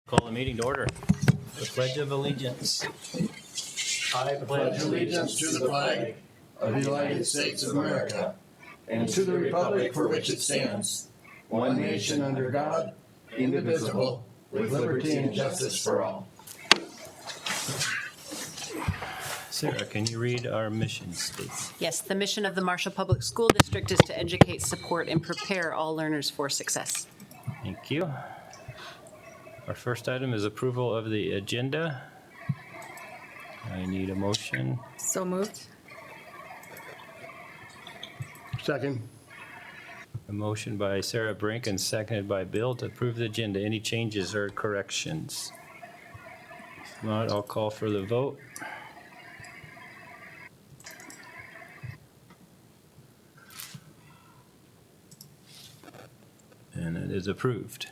Call the meeting to order. The Pledge of Allegiance. I pledge allegiance to the flag of the United States of America and to the republic for which it stands, one nation under God, indivisible, with liberty and justice for all. Sarah, can you read our mission statement? Yes, the mission of the Marshall Public School District is to educate, support, and prepare all learners for success. Thank you. Our first item is approval of the agenda. I need a motion. So moved. Second. A motion by Sarah Brink and seconded by Bill to approve the agenda. Any changes or corrections? If not, I'll call for the vote. And it is approved.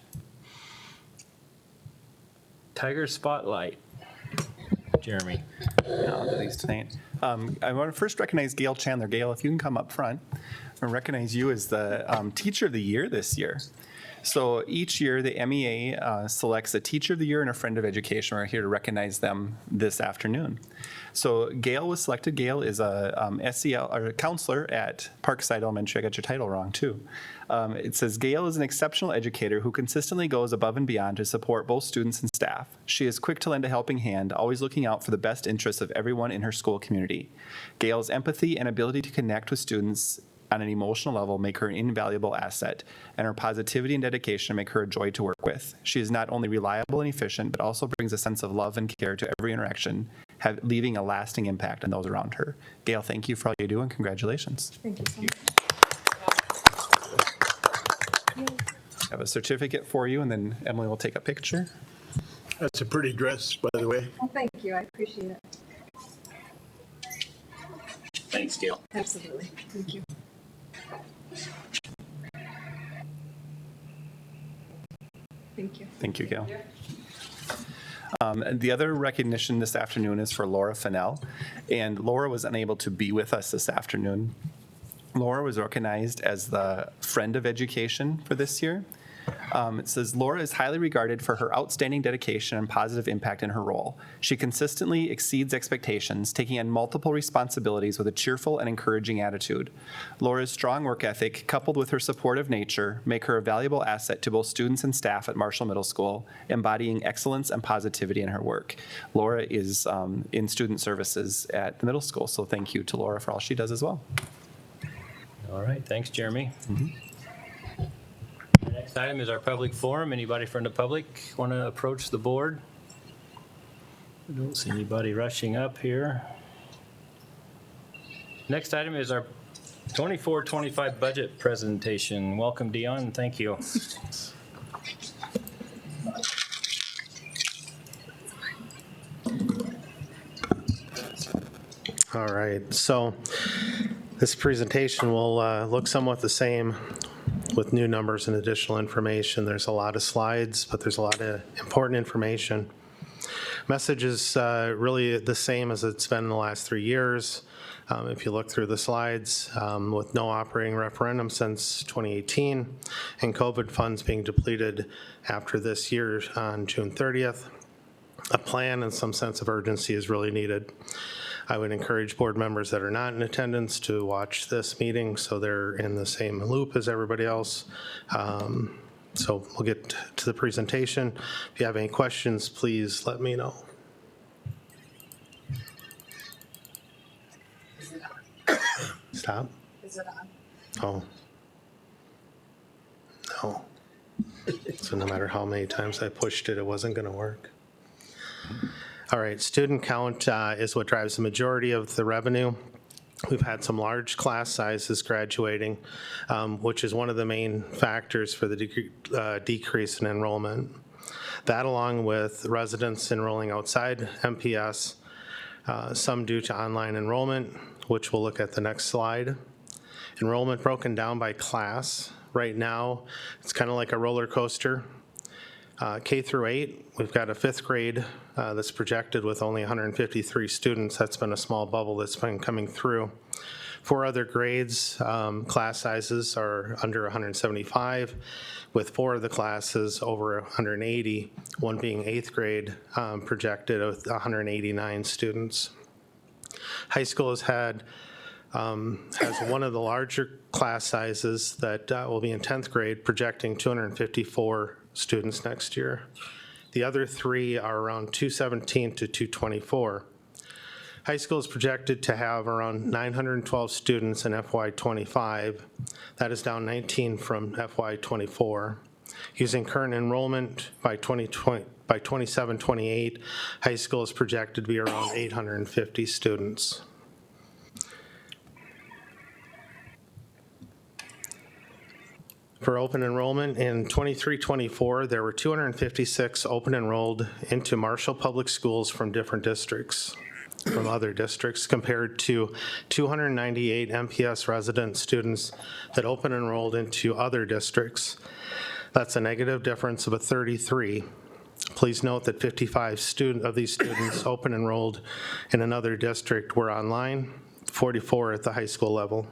Tiger Spotlight. Jeremy. I'll do these tonight. I want to first recognize Gail Chandler. Gail, if you can come up front, I recognize you as the Teacher of the Year this year. So each year, the MEA selects a Teacher of the Year and a Friend of Education. We're here to recognize them this afternoon. So Gail was selected. Gail is a SEL or a counselor at Parkside Elementary. I got your title wrong too. It says Gail is an exceptional educator who consistently goes above and beyond to support both students and staff. She is quick to lend a helping hand, always looking out for the best interests of everyone in her school community. Gail's empathy and ability to connect with students on an emotional level make her an invaluable asset, and her positivity and dedication make her a joy to work with. She is not only reliable and efficient, but also brings a sense of love and care to every interaction, leaving a lasting impact on those around her. Gail, thank you for all you do, and congratulations. Thank you so much. I have a certificate for you, and then Emily will take a picture. That's a pretty dress, by the way. Well, thank you. I appreciate it. Thanks, Gail. Absolutely. Thank you. Thank you. Thank you, Gail. And the other recognition this afternoon is for Laura Fennell, and Laura was unable to be with us this afternoon. Laura was recognized as the Friend of Education for this year. It says, Laura is highly regarded for her outstanding dedication and positive impact in her role. She consistently exceeds expectations, taking on multiple responsibilities with a cheerful and encouraging attitude. Laura's strong work ethic, coupled with her supportive nature, make her a valuable asset to both students and staff at Marshall Middle School, embodying excellence and positivity in her work. Laura is in student services at the middle school, so thank you to Laura for all she does as well. All right, thanks, Jeremy. The next item is our public forum. Anybody from the public want to approach the board? I don't see anybody rushing up here. Next item is our 24-25 budget presentation. Welcome, Dion. Thank you. All right, so this presentation will look somewhat the same with new numbers and additional information. There's a lot of slides, but there's a lot of important information. Message is really the same as it's been in the last 3 years. If you look through the slides, with no operating referendum since 2018 and COVID funds being depleted after this year on June 30th, a plan and some sense of urgency is really needed. I would encourage board members that are not in attendance to watch this meeting so they're in the same loop as everybody else. So we'll get to the presentation. If you have any questions, please let me know. Stop. Is it on? Oh. No. So no matter how many times I pushed it, it wasn't going to work. All right, student count is what drives the majority of the revenue. We've had some large class sizes graduating, which is one of the main factors for the decrease in enrollment. That, along with residents enrolling outside MPS, some due to online enrollment, which we'll look at the next slide. Enrollment broken down by class. Right now, it's kind of like a roller coaster. K through 8, we've got a 5th grade that's projected with only 153 students. That's been a small bubble that's been coming through. For other grades, class sizes are under 175, with 4 of the classes over 180, one being 8th grade, projected with 189 students. High school has one of the larger class sizes that will be in 10th grade, projecting 254 students next year. The other 3 are around 217 to 224. High school is projected to have around 912 students in FY25. That is down 19 from FY24. Using current enrollment by 27-28, high school is projected to be around 850 students. For open enrollment in 23-24, there were 256 open enrolled into Marshall Public Schools from different districts, from other districts, compared to 298 MPS resident students that open enrolled into other districts. That's a negative difference of 33. Please note that 55 of these students open enrolled in another district were online, 44 at the high school level.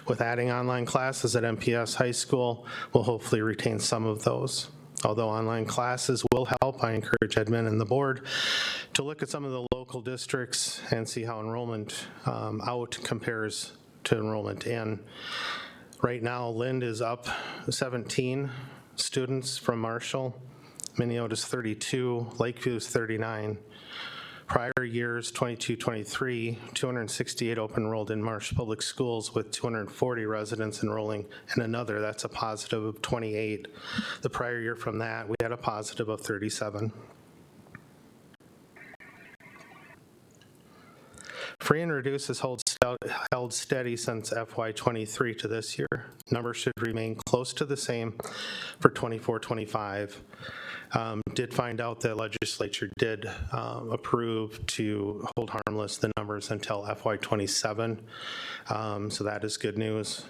With adding online classes at MPS High School, we'll hopefully retain some of those. Although online classes will help, I encourage admin and the board to look at some of the local districts and see how enrollment out compares to enrollment in. Right now, Lind is up 17 students from Marshall. Minneota's 32, Lakeview is 39. Prior years, 22-23, 268 open enrolled in Marshall Public Schools with 240 residents enrolling in another. That's a positive of 28. The prior year from that, we had a positive of 37. Free and reduced has held steady since FY23 to this year. Numbers should remain close to the same for 24-25. Did find out that legislature did approve to hold harmless the numbers until FY27, so that is good news.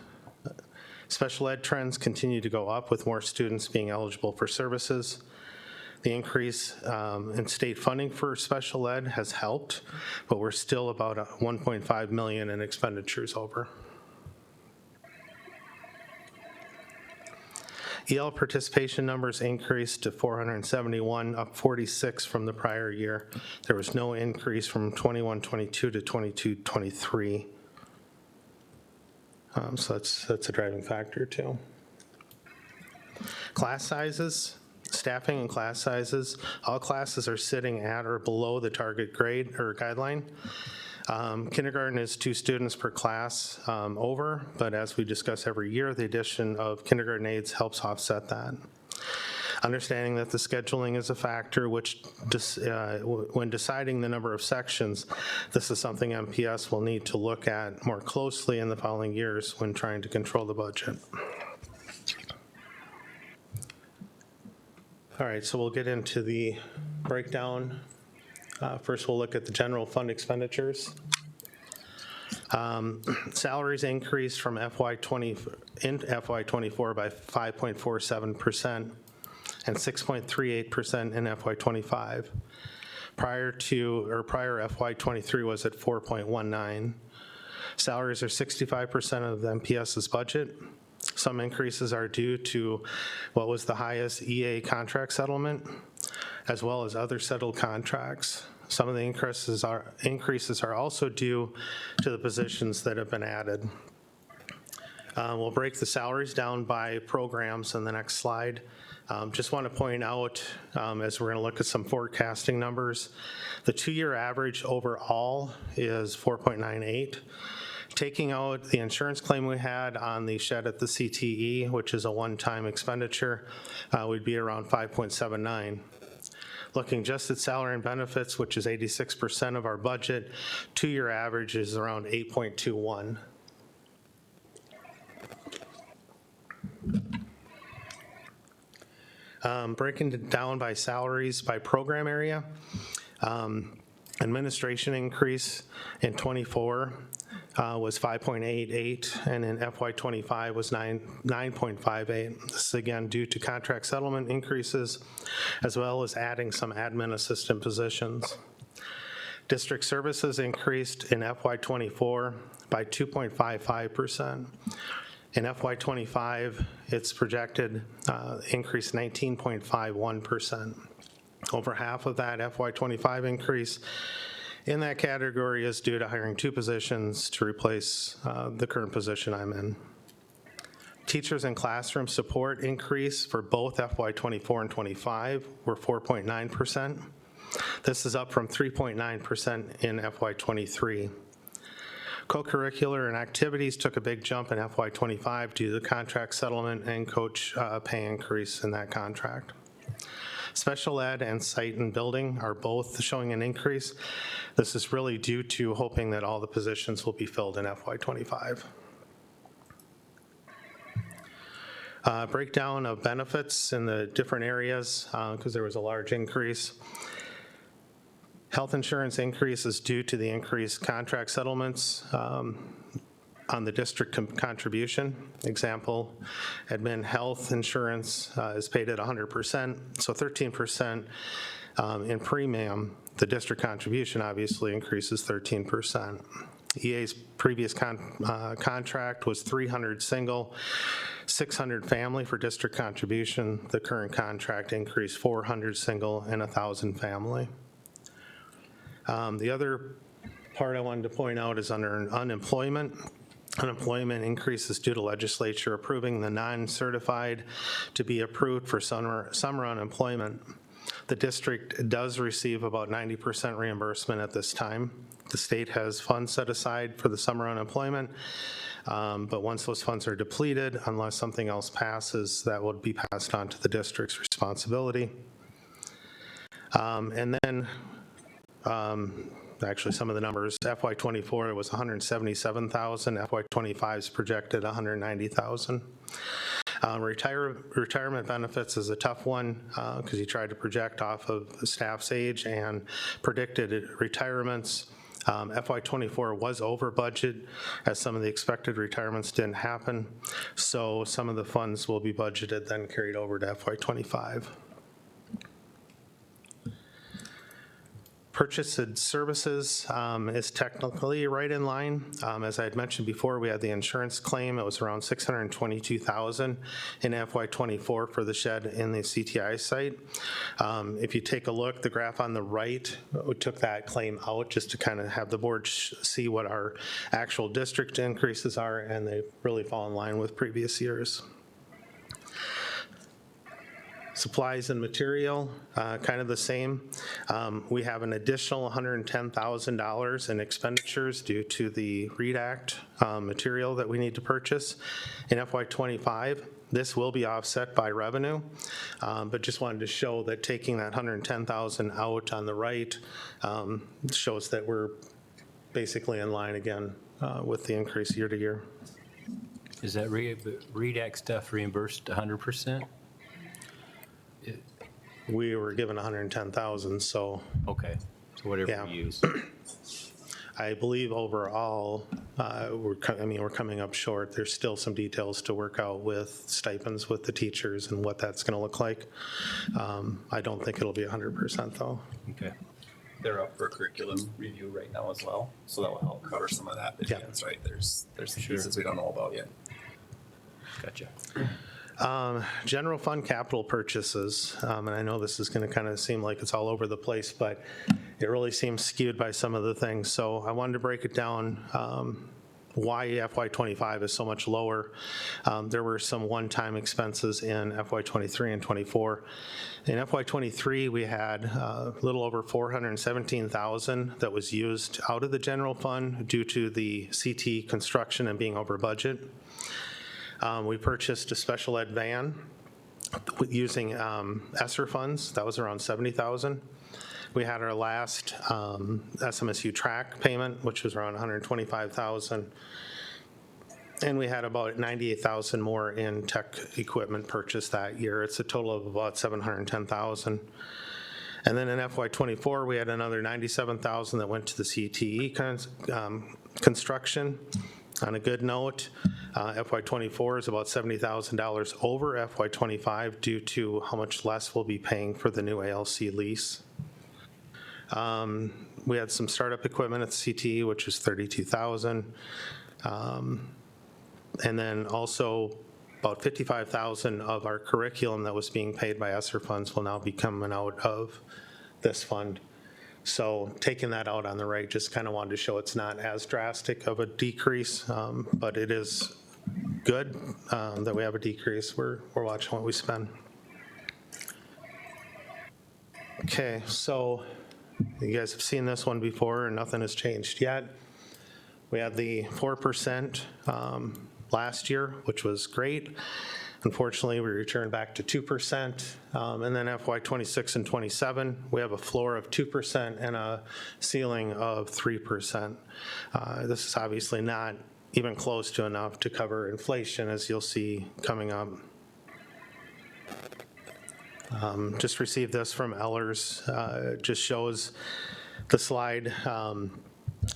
Special ed trends continue to go up with more students being eligible for services. The increase in state funding for special ed has helped, but we're still about 1.5 million in expenditures over. EL participation numbers increased to 471, up 46 from the prior year. There was no increase from 21-22 to 22-23. So that's a driving factor too. Class sizes, staffing and class sizes. All classes are sitting at or below the target grade or guideline. Kindergarten is 2 students per class over, but as we discuss every year, the addition of kindergarten aides helps offset that. Understanding that the scheduling is a factor, which when deciding the number of sections, this is something MPS will need to look at more closely in the following years when trying to control the budget. All right, so we'll get into the breakdown. First, we'll look at the general fund expenditures. Salaries increased from FY24 by 5.47% and 6.38% in FY25. Prior FY23 was at 4.19. Salaries are 65% of the MPS's budget. Some increases are due to what was the highest EA contract settlement, as well as other settled contracts. Some of the increases are also due to the positions that have been added. We'll break the salaries down by programs in the next slide. Just want to point out, as we're going to look at some forecasting numbers, the 2-year average overall is 4.98. Taking out the insurance claim we had on the shed at the CTE, which is a one-time expenditure, we'd be around 5.79. Looking just at salary and benefits, which is 86% of our budget, 2-year average is around 8.21. Breaking it down by salaries by program area, administration increase in 24 was 5.88, and in FY25 was 9.58. This is again due to contract settlement increases, as well as adding some admin assistant positions. District services increased in FY '24 by 2.55%. In FY '25, it's projected increase 19.51%. Over half of that FY '25 increase in that category is due to hiring 2 positions to replace the current position I'm in. Teachers and classroom support increase for both FY '24 and '25 were 4.9%. This is up from 3.9% in FY '23. Co-curricular and activities took a big jump in FY '25 due to the contract settlement and coach pay increase in that contract. Special ed and site and building are both showing an increase. This is really due to hoping that all the positions will be filled in FY '25. Breakdown of benefits in the different areas, because there was a large increase. Health insurance increase is due to the increased contract settlements on the district contribution. Example, admin health insurance is paid at 100%, so 13% in premium. The district contribution obviously increases 13%. EA's previous contract was 300 single, 600 family for district contribution. The current contract increased 400 single and 1,000 family. The other part I wanted to point out is under unemployment. Unemployment increases due to legislature approving the non-certified to be approved for summer unemployment. The district does receive about 90% reimbursement at this time. The state has funds set aside for the summer unemployment, but once those funds are depleted, unless something else passes, that would be passed on to the district's responsibility. And then actually some of the numbers, FY '24 it was 177,000, FY '25 is projected 190,000. Retirement benefits is a tough one because you tried to project off of the staff's age and predicted retirements. FY '24 was over budget as some of the expected retirements didn't happen, so some of the funds will be budgeted then carried over to FY '25. Purchased services is technically right in line. As I had mentioned before, we had the insurance claim. It was around $622,000 in FY '24 for the shed in the CTI site. If you take a look, the graph on the right, we took that claim out just to kind of have the board see what our actual district increases are, and they really fall in line with previous years. Supplies and material, kind of the same. We have an additional $110,000 in expenditures due to the READ Act material that we need to purchase in FY '25. This will be offset by revenue, but just wanted to show that taking that $110,000 out on the right shows that we're basically in line again with the increase year to year. Is that READ Act stuff reimbursed 100%? We were given $110,000, so Okay, so whatever Yeah. we use. I believe overall, we're coming up short. There's still some details to work out with stipends with the teachers and what that's gonna look like. I don't think it'll be 100% though. Okay. They're up for curriculum review right now as well, so that will help cover some of that. But Yeah. yeah, that's right. There's some Sure. pieces we don't know about yet. Gotcha. General fund capital purchases, and I know this is going to kind of seem like it's all over the place, but it really seems skewed by some of the things. So I wanted to break it down why FY '25 is so much lower. There were some one-time expenses in FY '23 and '24. In FY '23, we had a little over $417,000 that was used out of the general fund due to the CT construction and being over budget. We purchased a special ed van using ESSER funds. That was around $70,000. We had our last SMSU track payment, which was around $125,000. And we had about $98,000 more in tech equipment purchased that year. It's a total of about $710,000. And then in FY '24, we had another $97,000 that went to the CTE construction. On a good note, FY '24 is about $70,000 over FY '25 due to how much less we'll be paying for the new ALC lease. we had some startup equipment at the CTE, which is $32,000. And then also about $55,000 of our curriculum that was being paid by ESSER funds will now be coming out of this fund. So taking that out on the right, just kind of wanted to show it's not as drastic of a decrease, but it is good that we have a decrease. We're watching what we spend. Okay, so you guys have seen this one before and nothing has changed yet. We had the 4% last year, which was great. Unfortunately, we returned back to 2%. And then FY '26 and '27, we have a floor of 2% and a ceiling of 3%. This is obviously not even close to enough to cover inflation, as you'll see coming up. Just received this from Ellers. It just shows the slide,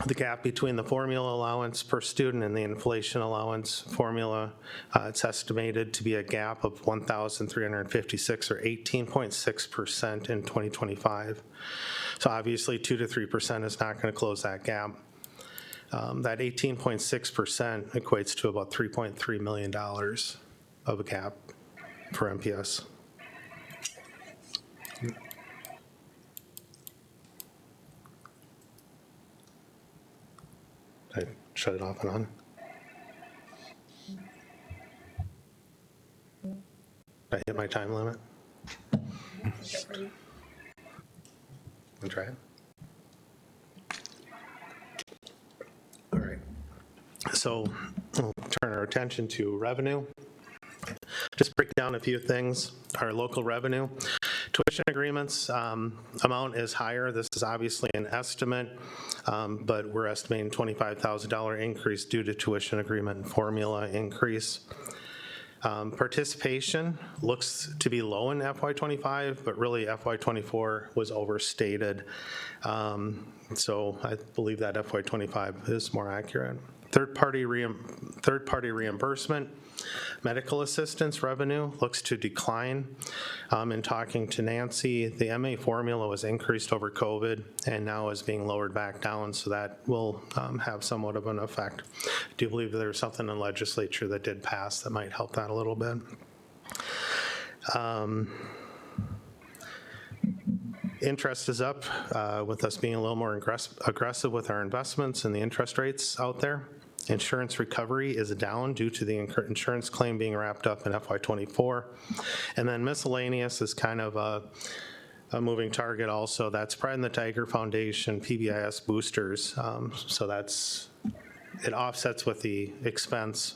the gap between the formula allowance per student and the inflation allowance formula. It's estimated to be a gap of 1,356 or 18.6% in 2025. So obviously 2 to 3% is not going to close that gap. That 18.6% equates to about $3.3 million of a gap for MPS. I shut it off and on. Did I hit my time limit? I'll try it. All right. So we'll turn our attention to revenue. Just break down a few things. Our local revenue. Tuition agreements amount is higher. This is obviously an estimate, but we're estimating $25,000 increase due to tuition agreement formula increase. Participation looks to be low in FY25, but really FY24 was overstated. So I believe that FY25 is more accurate. Third-party reimbursement. Medical assistance revenue looks to decline. In talking to Nancy, the MA formula was increased over COVID and now is being lowered back down, so that will have somewhat of an effect. I do believe there's something in the legislature that did pass that might help that a little bit. Interest is up with us being a little more aggressive with our investments and the interest rates out there. Insurance recovery is down due to the insurance claim being wrapped up in FY24. And then miscellaneous is kind of a moving target also. That's Pride in the Tiger Foundation, PBIS boosters. So it offsets with the expense.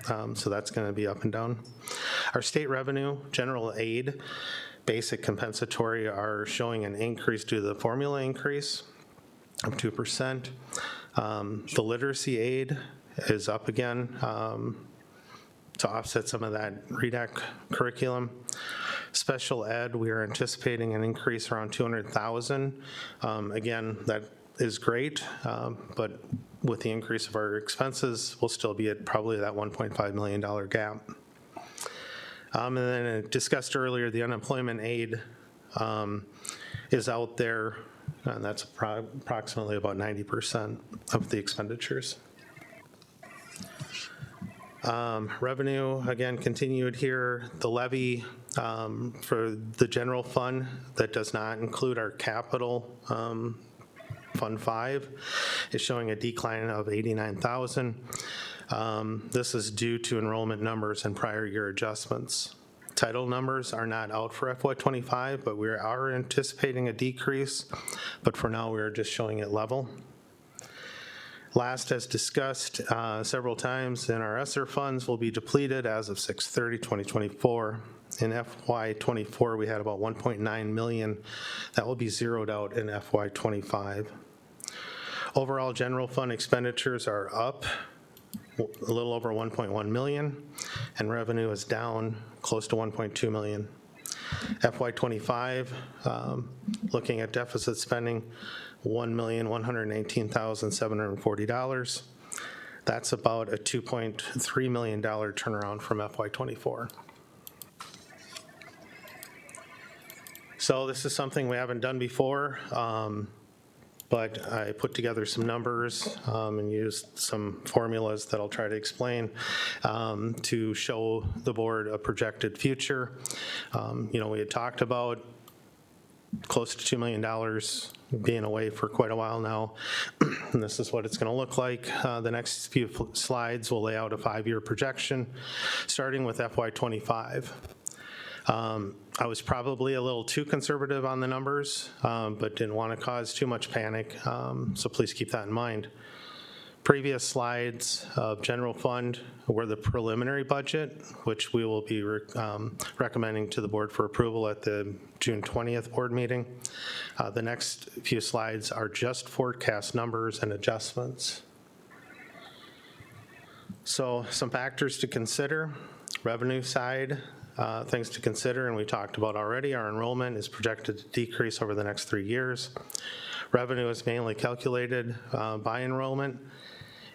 So that's going to be up and down. Our state revenue, general aid, basic compensatory are showing an increase due to the formula increase of 2%. The literacy aid is up again to offset some of that REDAC curriculum. Special ed, we are anticipating an increase around 200,000. Again, that is great, but with the increase of our expenses, we'll still be at probably that $1.5 million gap. And then I discussed earlier, the unemployment aid is out there, and that's approximately about 90% of the expenditures. Revenue, again, continued here. The levy for the general fund that does not include our capital Fund 5 is showing a decline of 89,000. This is due to enrollment numbers and prior year adjustments. Title numbers are not out for FY25, but we are anticipating a decrease, but for now we're just showing it level. Last, as discussed several times, in our ESSER funds will be depleted as of 6/30/2024. In FY24, we had about 1.9 million. That will be zeroed out in FY25. Overall general fund expenditures are up a little over 1.1 million, and revenue is down close to 1.2 million. FY25, looking at deficit spending, $1,118,740. That's about a $2.3 million turnaround from FY24. So this is something we haven't done before. but I put together some numbers and used some formulas that I'll try to explain to show the board a projected future. We had talked about close to $2 million being away for quite a while now. And this is what it's going to look like. The next few slides will lay out a 5-year projection, starting with FY25. I was probably a little too conservative on the numbers, but didn't want to cause too much panic, so please keep that in mind. Previous slides of general fund were the preliminary budget, which we will be recommending to the board for approval at the June 20th board meeting. The next few slides are just forecast numbers and adjustments. So some factors to consider. Revenue side, things to consider, and we talked about already. Our enrollment is projected to decrease over the next 3 years. Revenue is mainly calculated by enrollment.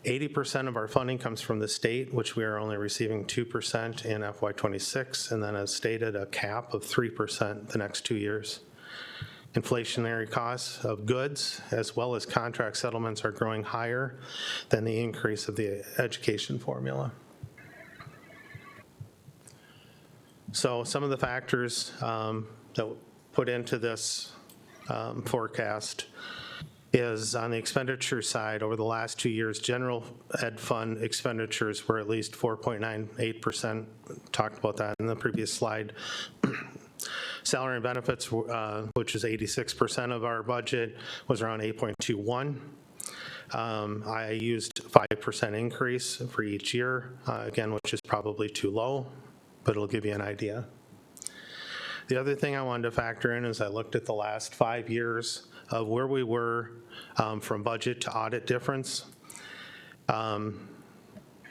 80% of our funding comes from the state, which we are only receiving 2% in FY26, and then as stated, a cap of 3% the next 2 years. Inflationary costs of goods as well as contract settlements are growing higher than the increase of the education formula. So some of the factors that put into this forecast is on the expenditure side. Over the last 2 years, general ed fund expenditures were at least 4.98%. Talked about that in the previous slide. Salary and benefits, which is 86% of our budget, was around 8.21. I used 5% increase for each year, again, which is probably too low, but it'll give you an idea. The other thing I wanted to factor in is I looked at the last 5 years of where we were from budget to audit difference.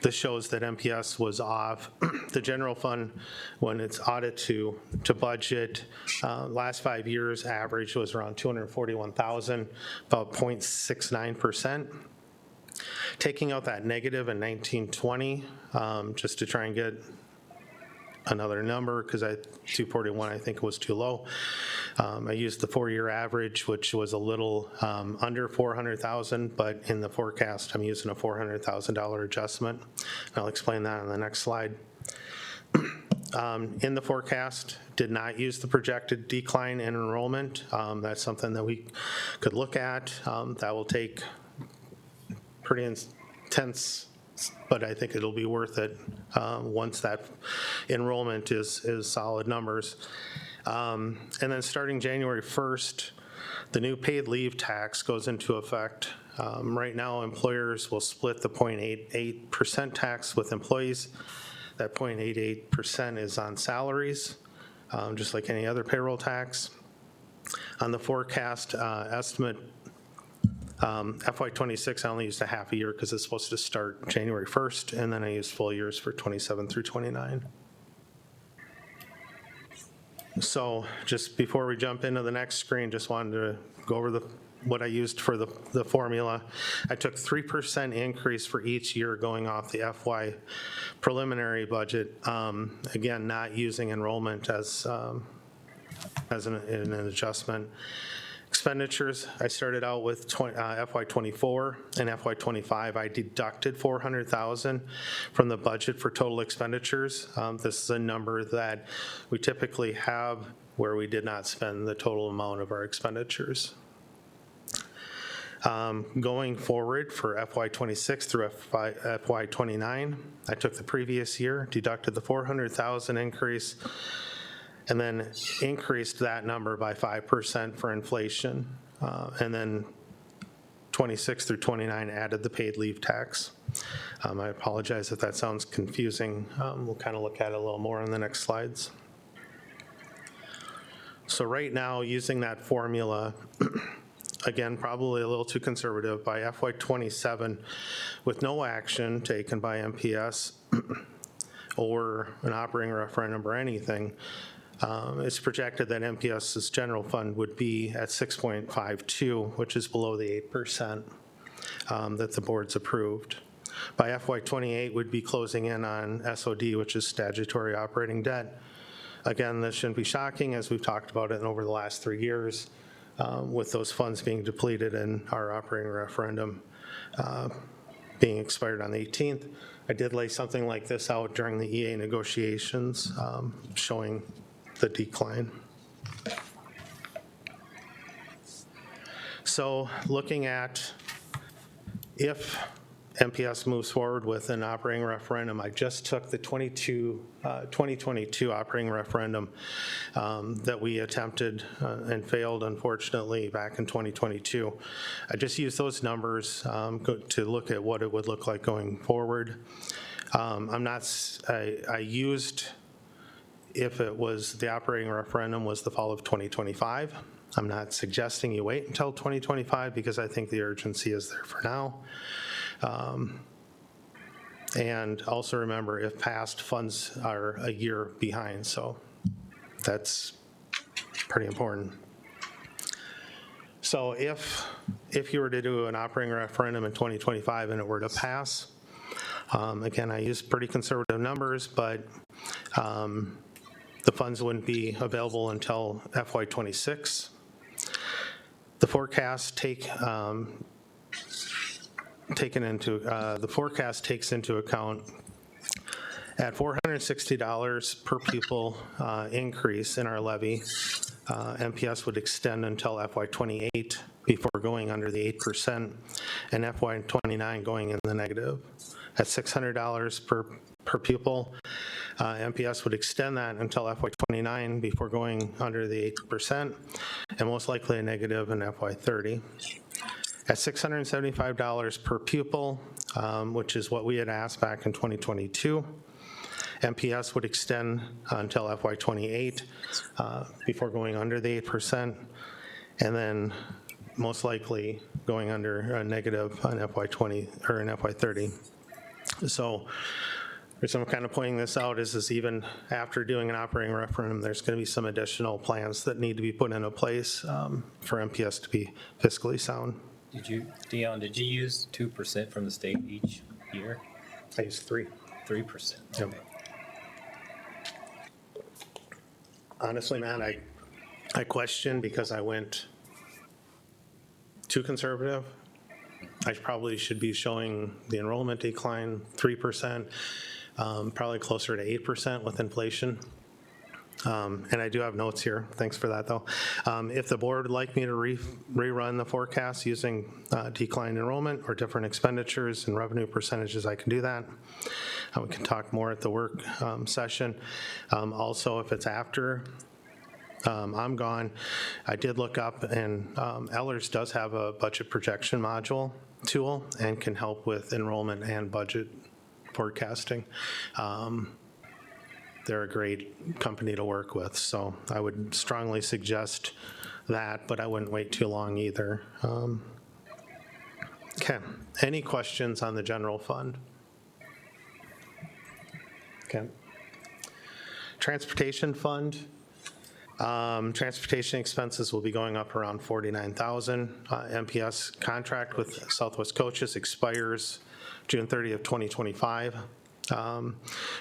This shows that MPS was off. The general fund, when it's audit to budget, last 5 years average was around $241,000, about 0.69%. Taking out that negative in 1920, just to try and get another number, because 241 I think was too low. I used the 4-year average, which was a little under 400,000, but in the forecast I'm using a $400,000 adjustment. I'll explain that on the next slide. In the forecast, did not use the projected decline in enrollment. That's something that we could look at. That will take pretty intense, but I think it'll be worth it once that enrollment is solid numbers. And then starting January 1st, the new paid leave tax goes into effect. Right now, employers will split the 0.88% tax with employees. That 0.88% is on salaries, just like any other payroll tax. On the forecast estimate, FY26, I only used a half a year because it's supposed to start January 1st, and then I used full years for 27 through 29. So just before we jump into the next screen, just wanted to go over what I used for the formula. I took 3% increase for each year going off the FY preliminary budget. Again, not using enrollment as an adjustment. Expenditures, I started out with FY24 and FY25. I deducted $400,000 from the budget for total expenditures. This is a number that we typically have where we did not spend the total amount of our expenditures. Going forward for FY26 through FY29, I took the previous year, deducted the $400,000 increase, and then increased that number by 5% for inflation, and then 26 through 29 added the paid leave tax. I apologize if that sounds confusing. We'll kind of look at it a little more in the next slides. So right now, using that formula, again, probably a little too conservative, by FY27, with no action taken by MPS or an operating referendum or anything, it's projected that MPS's general fund would be at 6.52, which is below the 8% that the board's approved. By FY28, we'd be closing in on SOD, which is statutory operating debt. Again, this shouldn't be shocking, as we've talked about it over the last 3 years. with those funds being depleted and our operating referendum being expired on the 18th. I did lay something like this out during the EA negotiations, showing the decline. So looking at if MPS moves forward with an operating referendum, I just took the 2022 operating referendum that we attempted and failed, unfortunately, back in 2022. I just used those numbers to look at what it would look like going forward. I used, if it was, the operating referendum was the fall of 2025. I'm not suggesting you wait until 2025 because I think the urgency is there for now. And also remember, if passed, funds are a year behind, so that's pretty important. So if you were to do an operating referendum in 2025 and it were to pass, again, I used pretty conservative numbers, but the funds wouldn't be available until FY26. The forecast takes into account at $460 per pupil increase in our levy. MPS would extend until FY28 before going under the 8%, and FY29 going in the negative. At $600 per pupil, MPS would extend that until FY29 before going under the 8%, and most likely a negative in FY30. At $675 per pupil, which is what we had asked back in 2022, MPS would extend until FY28 before going under the 8%, and then most likely going under a negative on FY20 or in FY30. So the reason I'm kind of pointing this out is even after doing an operating referendum, there's going to be some additional plans that need to be put into place for MPS to be fiscally sound. Dion, did you use 2% from the state each year? I used 3. 3%. Yep. Okay. Honestly, Matt, I question because I went too conservative. I probably should be showing the enrollment decline 3%, probably closer to 8% with inflation. And I do have notes here. Thanks for that, though. If the board would like me to rerun the forecast using decline enrollment or different expenditures and revenue percentages, I can do that. We can talk more at the work session. Also, if it's after I'm gone, I did look up, and Ehlers does have a budget projection module tool and can help with enrollment and budget forecasting. They're a great company to work with, so I would strongly suggest that, but I wouldn't wait too long either. Okay, any questions on the general fund? Okay. Transportation fund. Transportation expenses will be going up around $49,000. MPS contract with Southwest Coaches expires June 30th, 2025.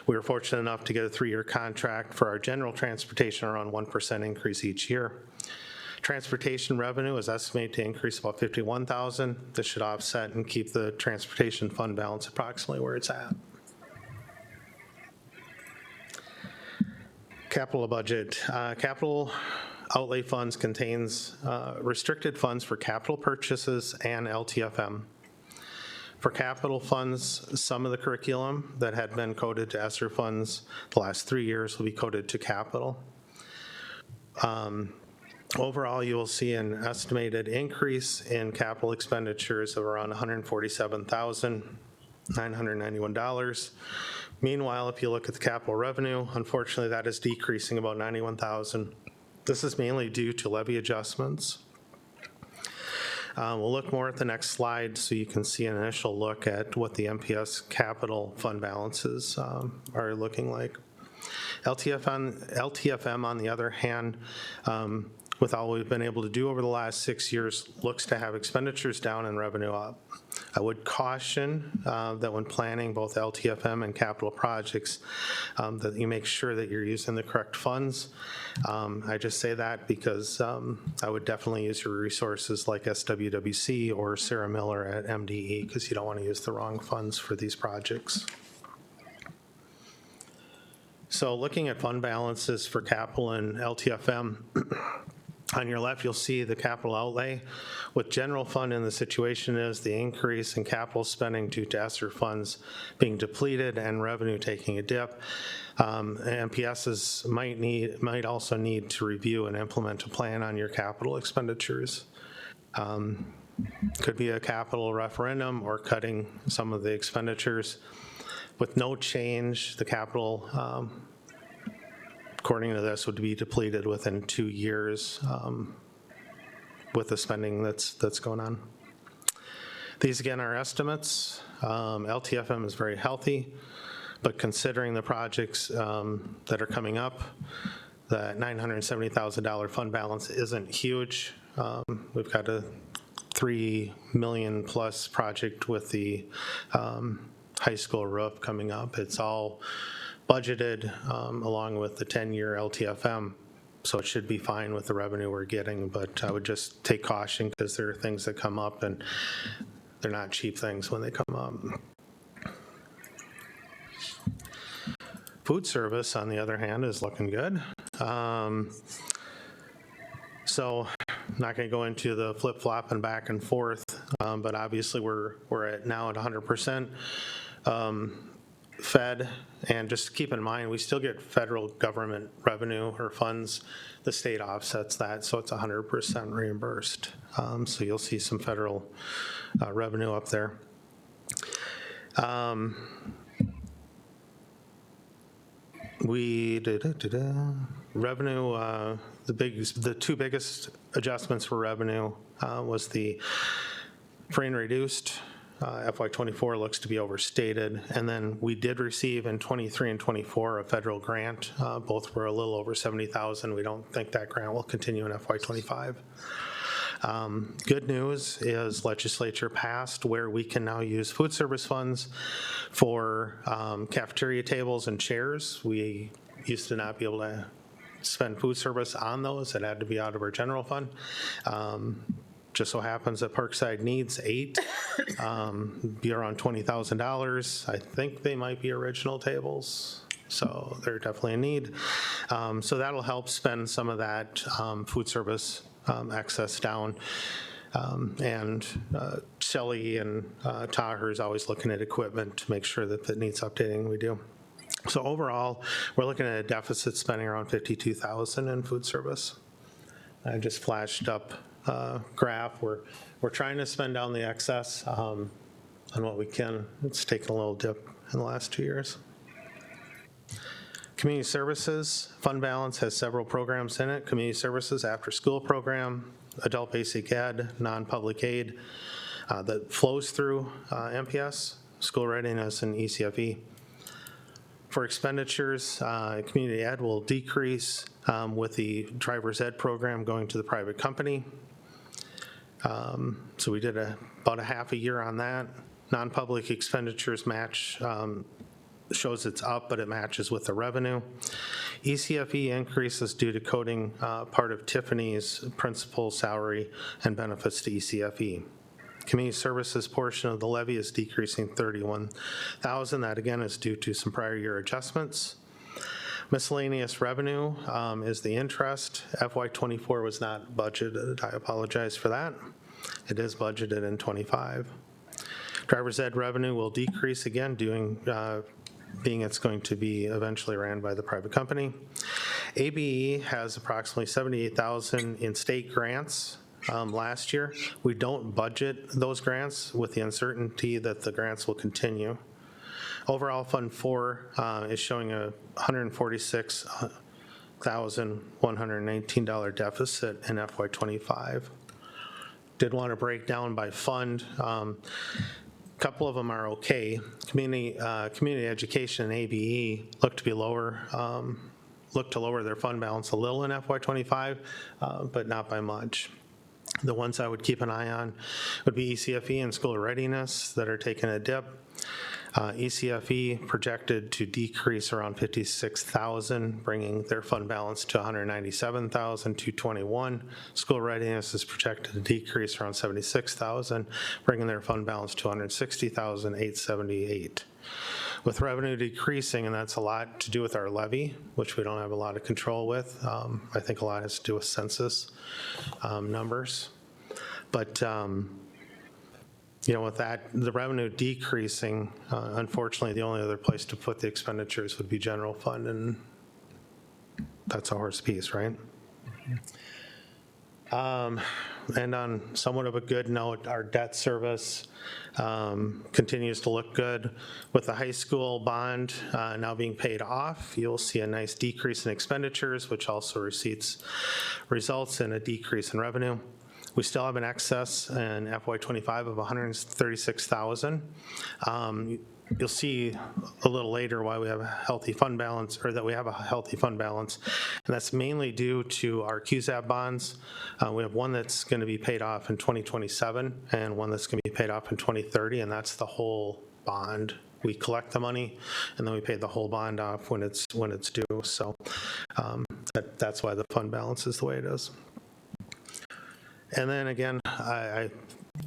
We were fortunate enough to get a 3-year contract for our general transportation, around 1% increase each year. Transportation revenue is estimated to increase about $51,000. This should offset and keep the transportation fund balance approximately where it's at. Capital budget. Capital outlay funds contains restricted funds for capital purchases and LTFM. For capital funds, some of the curriculum that had been coded to ESSER funds the last 3 years will be coded to capital. Overall, you will see an estimated increase in capital expenditures of around $147,991. Meanwhile, if you look at the capital revenue, unfortunately, that is decreasing about $91,000. This is mainly due to levy adjustments. We'll look more at the next slide so you can see an initial look at what the MPS capital fund balances are looking like. LTFM, on the other hand, with all we've been able to do over the last 6 years, looks to have expenditures down and revenue up. I would caution that when planning both LTFM and capital projects, that you make sure that you're using the correct funds. I just say that because I would definitely use your resources like SWWC or Sarah Miller at MDE, because you don't want to use the wrong funds for these projects. So looking at fund balances for capital and LTFM, on your left, you'll see the capital outlay. With general fund in the situation is the increase in capital spending due to ESSER funds being depleted and revenue taking a dip. MPSs might also need to review and implement a plan on your capital expenditures. Could be a capital referendum or cutting some of the expenditures. With no change, the capital, according to this, would be depleted within 2 years with the spending that's going on. These, again, are estimates. LTFM is very healthy, but considering the projects that are coming up, the $970,000 fund balance isn't huge. We've got a $3 million plus project with the high school roof coming up. It's all budgeted along with the 10-year LTFM, so it should be fine with the revenue we're getting, but I would just take caution because there are things that come up and they're not cheap things when they come up. Food service, on the other hand, is looking good. So I'm not going to go into the flip-flop and back and forth, but obviously we're now at 100%. Fed, and just keep in mind, we still get federal government revenue or funds. The state offsets that, so it's 100% reimbursed. So you'll see some federal revenue up there. Revenue, the two biggest adjustments for revenue was the free and reduced. FY24 looks to be overstated, and then we did receive in 23 and 24 a federal grant. Both were a little over $70,000. We don't think that grant will continue in FY25. Good news is legislature passed where we can now use food service funds for cafeteria tables and chairs. We used to not be able to spend food service on those. It had to be out of our general fund. Just so happens that Parkside needs 8, be around $20,000. I think they might be original tables, so they're definitely in need. So that'll help spend some of that food service excess down. And Shelley and Taher is always looking at equipment to make sure that it needs updating. We do. So overall, we're looking at a deficit spending around $52,000 in food service. I just flashed up graph. We're trying to spend down the excess on what we can. It's taken a little dip in the last 2 years. Community services fund balance has several programs in it. Community services, after school program, adult basic ed, non-public aid that flows through MPS, school readiness, and ECFE. For expenditures, community ed will decrease with the driver's ed program going to the private company. So we did about a half a year on that. Non-public expenditures match, shows it's up, but it matches with the revenue. ECFE increases due to coding part of Tiffany's principal salary and benefits to ECFE. Community services portion of the levy is decreasing $31,000. That again is due to some prior year adjustments. Miscellaneous revenue is the interest. FY24 was not budgeted. I apologize for that. It is budgeted in 25. Driver's ed revenue will decrease again, being it's going to be eventually ran by the private company. ABE has approximately $78,000 in state grants. Last year, we don't budget those grants with the uncertainty that the grants will continue. Overall, Fund 4 is showing a $146,119 deficit in FY25. Did want to break down by fund. Couple of them are okay. Community education and ABE look to be lower. Look to lower their fund balance a little in FY25, but not by much. The ones I would keep an eye on would be ECFE and school readiness that are taking a dip. ECFE projected to decrease around 56,000, bringing their fund balance to 197,221. School readiness is projected to decrease around 76,000, bringing their fund balance to 160,878. With revenue decreasing, and that's a lot to do with our levy, which we don't have a lot of control with. I think a lot has to do with census numbers. But with that, the revenue decreasing, unfortunately, the only other place to put the expenditures would be general fund, and that's a horse piece, right? And on somewhat of a good note, our debt service continues to look good. With the high school bond now being paid off, you'll see a nice decrease in expenditures, which also results in a decrease in revenue. We still have an excess in FY25 of 136,000. You'll see a little later why we have a healthy fund balance, or that we have a healthy fund balance, and that's mainly due to our QZAP bonds. We have one that's going to be paid off in 2027 and one that's going to be paid off in 2030, and that's the whole bond. We collect the money and then we pay the whole bond off when it's due. So that's why the fund balance is the way it is. And then again, I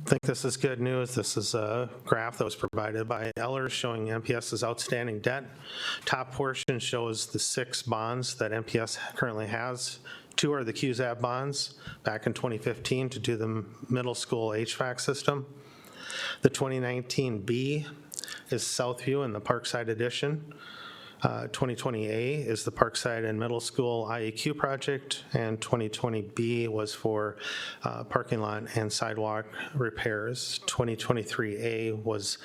think this is good news. This is a graph that was provided by Eller showing MPS's outstanding debt. Top portion shows the 6 bonds that MPS currently has. 2 are the QZAP bonds back in 2015 to do the middle school HVAC system. The 2019B is Southview and the Parkside Edition. 2020A is the Parkside and Middle School IEQ project, and 2020B was for parking lot and sidewalk repairs. 2023A was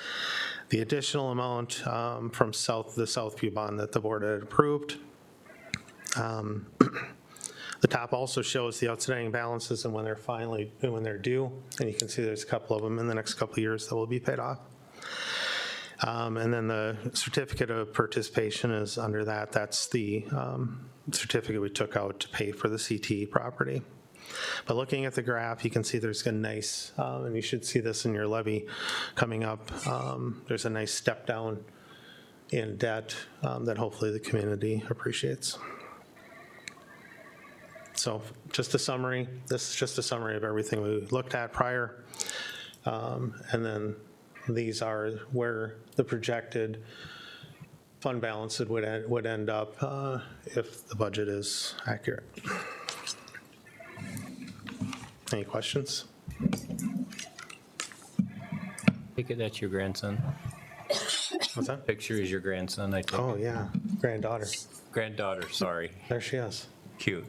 the additional amount from the Southview bond that the board had approved. The top also shows the outstanding balances and when they're due, and you can see there's a couple of them in the next couple of years that will be paid off. And then the certificate of participation is under that. That's the certificate we took out to pay for the CTE property. But looking at the graph, you can see there's a nice, and you should see this in your levy coming up, there's a nice step down in debt that hopefully the community appreciates. So just a summary. This is just a summary of everything we looked at prior. And then these are where the projected fund balance would end up if the budget is accurate. Any questions? Take it that's your grandson. What's that? Picture is your grandson, I think. Oh, yeah, granddaughter. Granddaughter, sorry. There she is. Cute.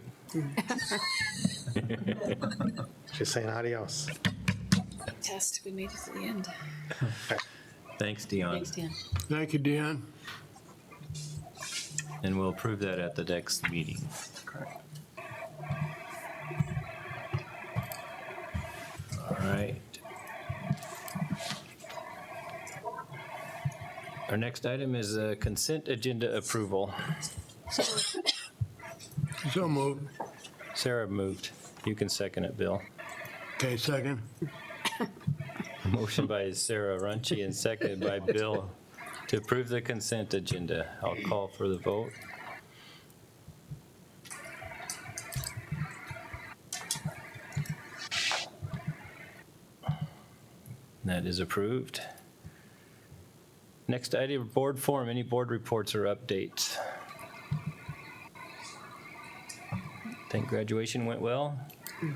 She's saying adios. Test, we made it to the end. Thanks, Dion. Thanks, Dan. Thank you, Deanne. And we'll approve that at the next meeting. All right. Our next item is a consent agenda approval. So moved. Sarah moved. You can second it, Bill. Okay, second. Motion by Sarah Runcie and seconded by Bill to approve the consent agenda. I'll call for the vote. That is approved. Next item, board forum. Any board reports or updates? I think graduation went well.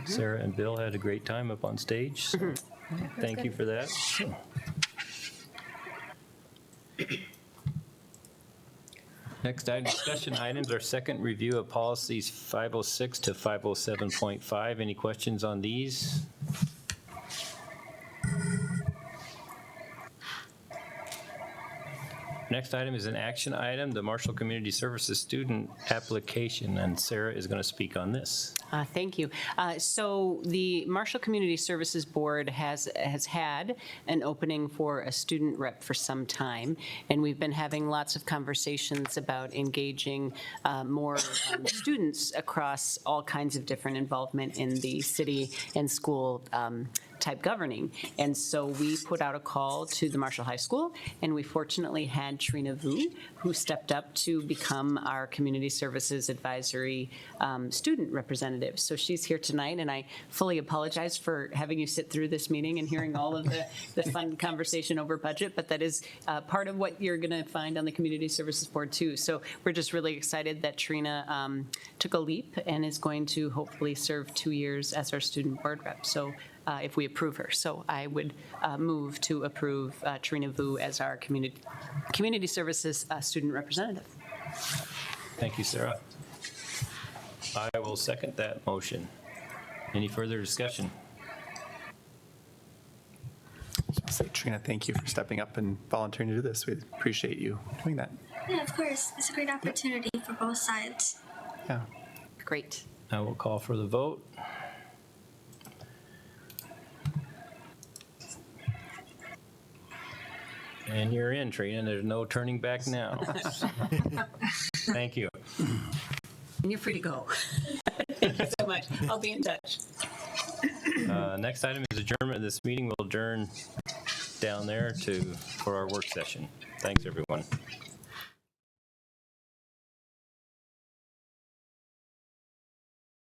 Sarah and Bill had a great time up on stage. So thank you for that. Next item, discussion items. Our second review of policies 506 to 507.5. Any questions on these? Next item is an action item, the Marshall Community Services student application, and Sarah is going to speak on this. Thank you. So the Marshall Community Services Board has had an opening for a student rep for some time, and we've been having lots of conversations about engaging more students across all kinds of different involvement in the city and school type governing. And so we put out a call to the Marshall High School, and we fortunately had Trina Vu, who stepped up to become our Community Services Advisory student representative. So she's here tonight, and I fully apologize for having you sit through this meeting and hearing all of the fun conversation over budget, but that is part of what you're going to find on the Community Services Board too. So we're just really excited that Trina took a leap and is going to hopefully serve 2 years as our student board rep. So if we approve her. So I would move to approve Trina Vu as our community services student representative. Thank you, Sarah. I will second that motion. Any further discussion? I'll say, Trina, thank you for stepping up and volunteering to do this. We appreciate you doing that. Yeah, of course. It's a great opportunity for both sides. Yeah. Great. I will call for the vote. And you're in, Trina. There's no turning back now. Thank you. And you're free to go. Thank you so much. I'll be in touch. Next item is adjournment. This meeting will adjourn down there for our work session. Thanks, everyone.